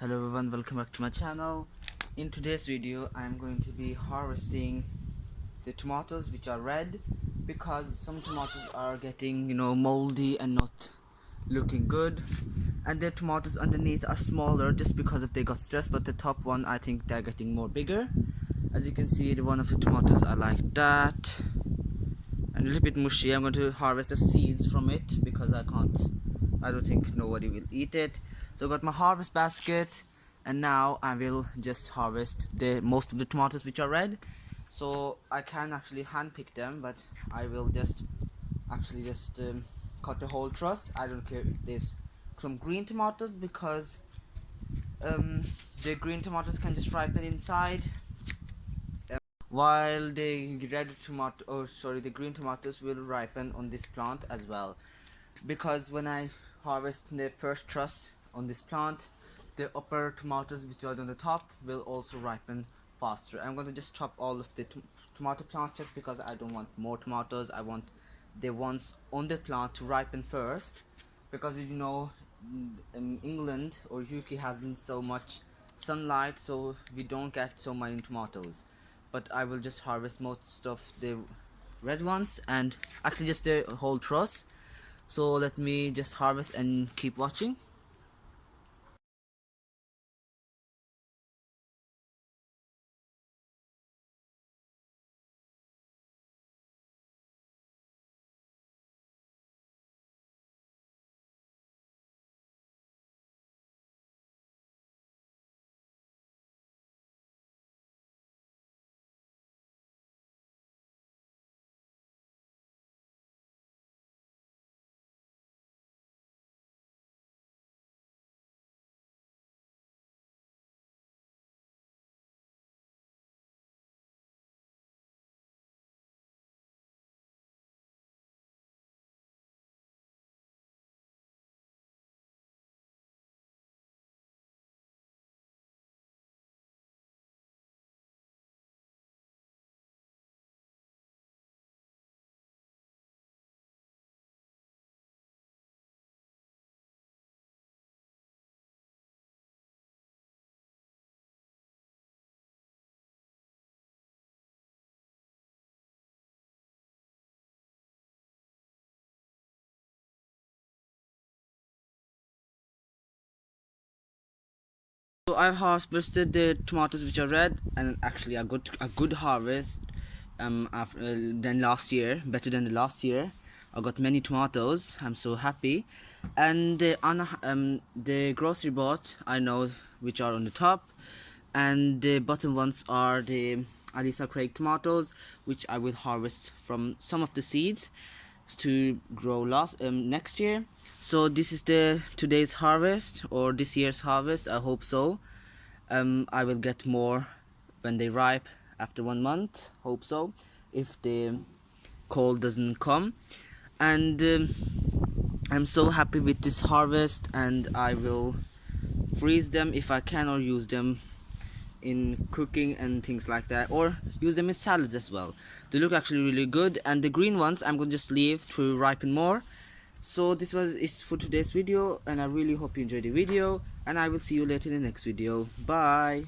Hello everyone, welcome back to my channel. In today's video I am going to be harvesting the tomatoes which are red, because some tomatoes are getting moldy and not looking good, and the tomatoes underneath are smaller just because of they got stressed, but the top one I think they're getting more bigger. As you can see, the one of the tomatoes are like that and a little bit mushy. I'm going to harvest the seeds from it because I don't think nobody will eat it. So I got my harvest basket, and now I will just harvest the most of the tomatoes which are red. So I can actually hand pick them, but I will just cut the whole truss. I don't care if there's some green tomatoes, because the green tomatoes can just ripen inside, while the the green tomatoes will ripen on this plant as well. Because when I harvest the first truss on this plant, the upper tomatoes which are on the top will also ripen faster. I'm going to just chop all of the tomato plants just because I don't want more tomatoes. I want the ones on the plant to ripen first, because England or UK hasn't so much sunlight, so we don't get so many tomatoes. But I will just harvest most of the red ones, and actually just the whole truss. So let me just harvest and keep watching. So I've harvested the tomatoes which are red, and actually I got a good harvest. After than last year, better than the last year. I got many tomatoes. I'm so happy. And the grocery bought, I know which are on the top, and the bottom ones are the Alisa Craig tomatoes, which I will harvest from some of the seeds to grow next year. So this is the today's harvest, or this year's harvest. I hope so. I will get more when they ripe after 1 month. Hope so, if the cold doesn't come. And I'm so happy with this harvest, and I will freeze them if I can, or use them in cooking and things like that, or use them in salads as well. They look actually really good, and the green ones I'm going to just leave to ripen more. So this was it for today's video, and I really hope you enjoyed the video, and I will see you later in the next video. Bye.